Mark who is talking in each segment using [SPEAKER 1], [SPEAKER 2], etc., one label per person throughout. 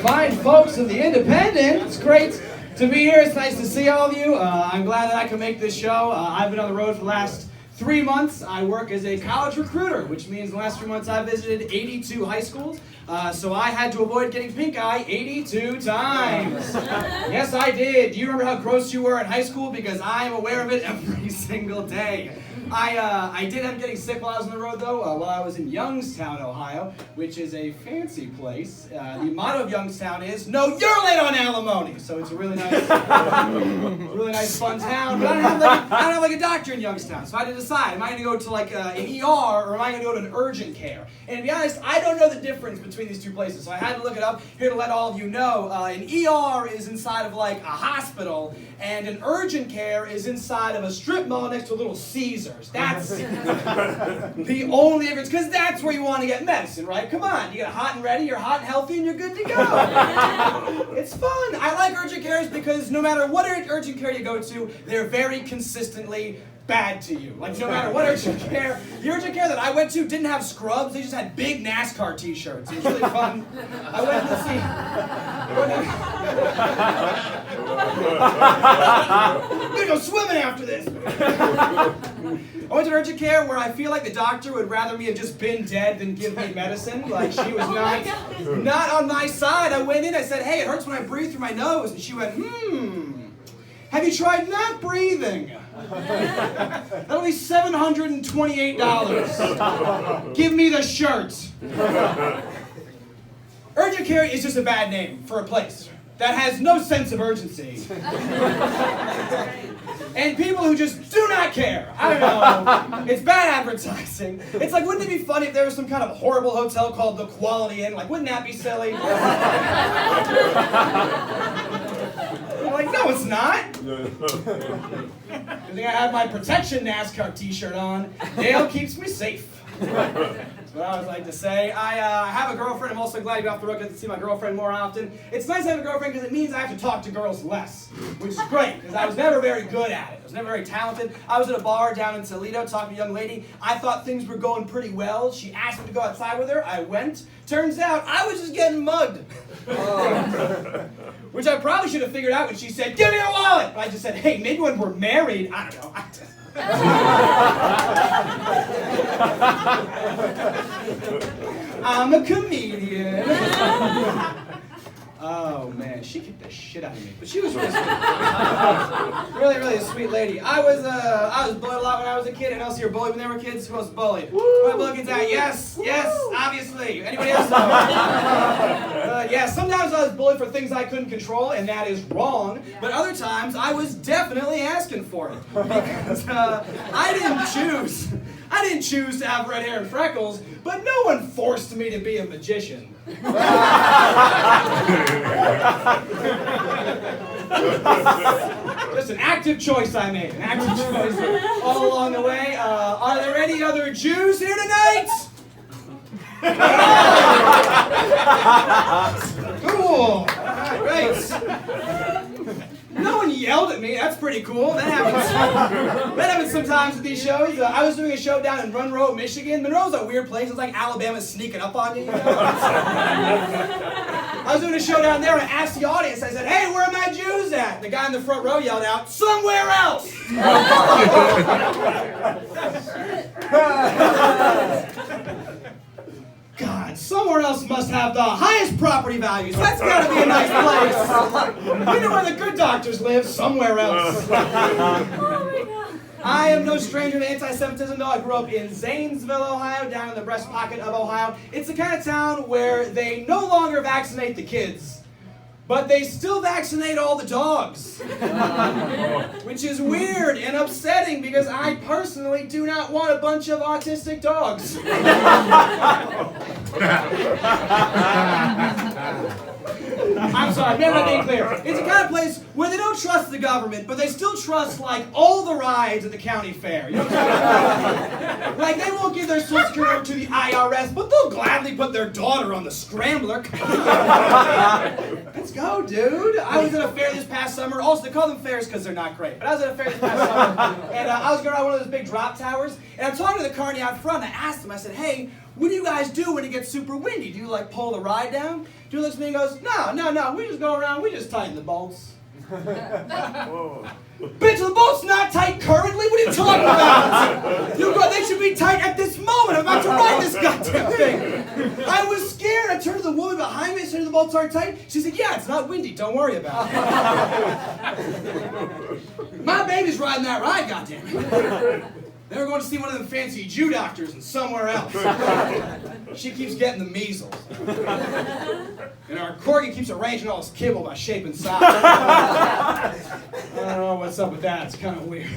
[SPEAKER 1] fine folks of the Independent. It's great to be here. It's nice to see all of you. I'm glad that I could make this show. I've been on the road for the last 3 months. I work as a college recruiter, which means the last 3 months I visited 82 high schools. So I had to avoid getting pink eye 82 times. Yes, I did. Do you remember how gross you were in high school? Because I am aware of it every single day. I did end up getting sick while I was on the road, though, while I was in Youngstown, Ohio, which is a fancy place. The motto of Youngstown is, "No, you're late on alimony." So it's a really nice, fun town. But I don't have like a doctor in Youngstown, so I had to decide: am I going to go to like an ER or am I going to go to an urgent care? And to be honest, I don't know the difference between these two places, so I had to look it up here to let all of you know. An ER is inside of like a hospital, and an urgent care is inside of a strip mall next to a Little Caesars. That's the only difference, because that's where you want to get medicine, right? Come on, you get hot and ready, you're hot and healthy, and you're good to go. It's fun. I like urgent cares because no matter what urgent care you go to, they're very consistently bad to you. Like, no matter what urgent care, the urgent care that I went to didn't have scrubs, they just had big NASCAR t-shirts. It was really fun. I went to see... I'm gonna go swimming after this. I went to urgent care where I feel like the doctor would rather me have just been dead than give me medicine. Like, she was not on my side. I went in, I said, "Hey, it hurts when I breathe through my nose." And she went, "Have you tried not breathing? That'll be $728. Give me the shirt." Urgent care is just a bad name for a place that has no sense of urgency. And people who just do not care. I don't know. It's bad advertising. It's like, wouldn't it be funny if there was some kind of horrible hotel called the Quality Inn? Like, wouldn't that be silly? Like, no, it's not. I think I have my protection NASCAR t-shirt on. Dale keeps me safe. That's what I always like to say. I have a girlfriend. I'm also glad to be off the road. I get to see my girlfriend more often. It's nice to have a girlfriend because it means I have to talk to girls less, which is great because I was never very good at it. I was never very talented. I was at a bar down in Toledo talking to a young lady. I thought things were going pretty well. She asked me to go outside with her. I went. Turns out I was just getting mugged. Which I probably should have figured out when she said, "Give me your wallet!" But I just said, "Hey, maybe when we're married," I don't know. I'm a comedian. Oh man, she kicked the shit out of me, but she was really sweet. really a sweet lady. I was bullied a lot when I was a kid. And else you were bullied when they were kids? Who else was bullied? My bully kids out. Yes, obviously. Anybody else know? Yeah, sometimes I was bullied for things I couldn't control, and that is wrong. But other times I was definitely asking for it because I didn't choose to have red hair and freckles, but no one forced me to be a magician. Just an active choice I made. An active choice all along the way. Are there any other Jews here tonight? Cool. Great. No one yelled at me. That's pretty cool. That happens sometimes at these shows. I was doing a show down in Monroe, Michigan. Monroe's a weird place. It's like Alabama sneaking up on you, you know? I was doing a show down there and I asked the audience, I said, "Hey, where are my Jews at?" The guy in the front row yelled out, "Somewhere else!" God, somewhere else must have the highest property values. That's got to be a nice place. We know where the good doctors live. Somewhere else. Oh my God. I am no stranger to anti-Semitism, though. I grew up in Zanesville, Ohio, down in the breast pocket of Ohio. It's the kind of town where they no longer vaccinate the kids, but they still vaccinate all the dogs. Which is weird and upsetting because I personally do not want a bunch of autistic dogs. I'm sorry, I'm not being clear. It's the kind of place where they don't trust the government, but they still trust, like, all the rides at the county fair. You know what I'm talking about? Like, they won't give their Social Security over to the IRS, but they'll gladly put their daughter on the scrambler. Let's go, dude. I was at a fair this past summer. Also, they call them fairs because they're not great. But I was at a fair this past summer, and I was going around one of those big drop towers, and I'm talking to the carny out front, and I asked him, I said, "Hey, what do you guys do when it gets super windy? Do you like pull the ride down? Julie looks at me and goes, no, we just go around, we just tighten the bolts.
[SPEAKER 2] Whoa.
[SPEAKER 1] Bitch, the bolt's not tight currently? What are you talking about? They should be tight at this moment. I'm about to ride this goddamn thing. I was scared. I turned to the woman behind me and said, the bolts aren't tight. She said, yeah, it's not windy. Don't worry about it. My baby's riding that ride, goddammit. Then we're going to see one of them fancy Jew doctors and somewhere else. She keeps getting the measles. And our corgi keeps arranging all his kibble by shape and size. I don't know what's up with that. It's kind of weird.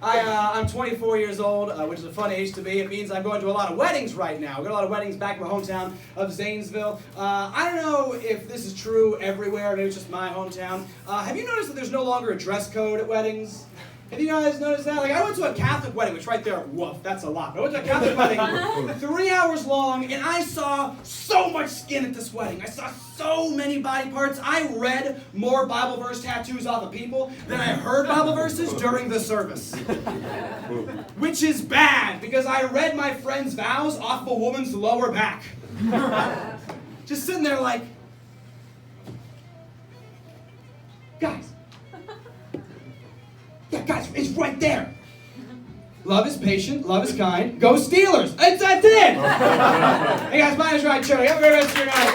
[SPEAKER 1] I'm 24 years old, which is a fun age to be. It means I'm going to a lot of weddings right now. I've got a lot of weddings back in my hometown of Zanesville. I don't know if this is true everywhere. Maybe it's just my hometown. Have you noticed that there's no longer a dress code at weddings? Have you guys noticed that? Like, I went to a Catholic wedding, which right there, woof, that's a lot. But I went to a Catholic wedding, 3 hours long, and I saw so much skin at this wedding. I saw so many body parts. I read more Bible verse tattoos off of people than I heard Bible verses during the service. Which is bad, because I read my friend's vows off of a woman's lower back. Just sitting there like, guys. Yeah, guys, it's right there. Love is patient, love is kind. Go Steelers! That's it! Hey guys, my name is Chernick. Have a great rest of your night.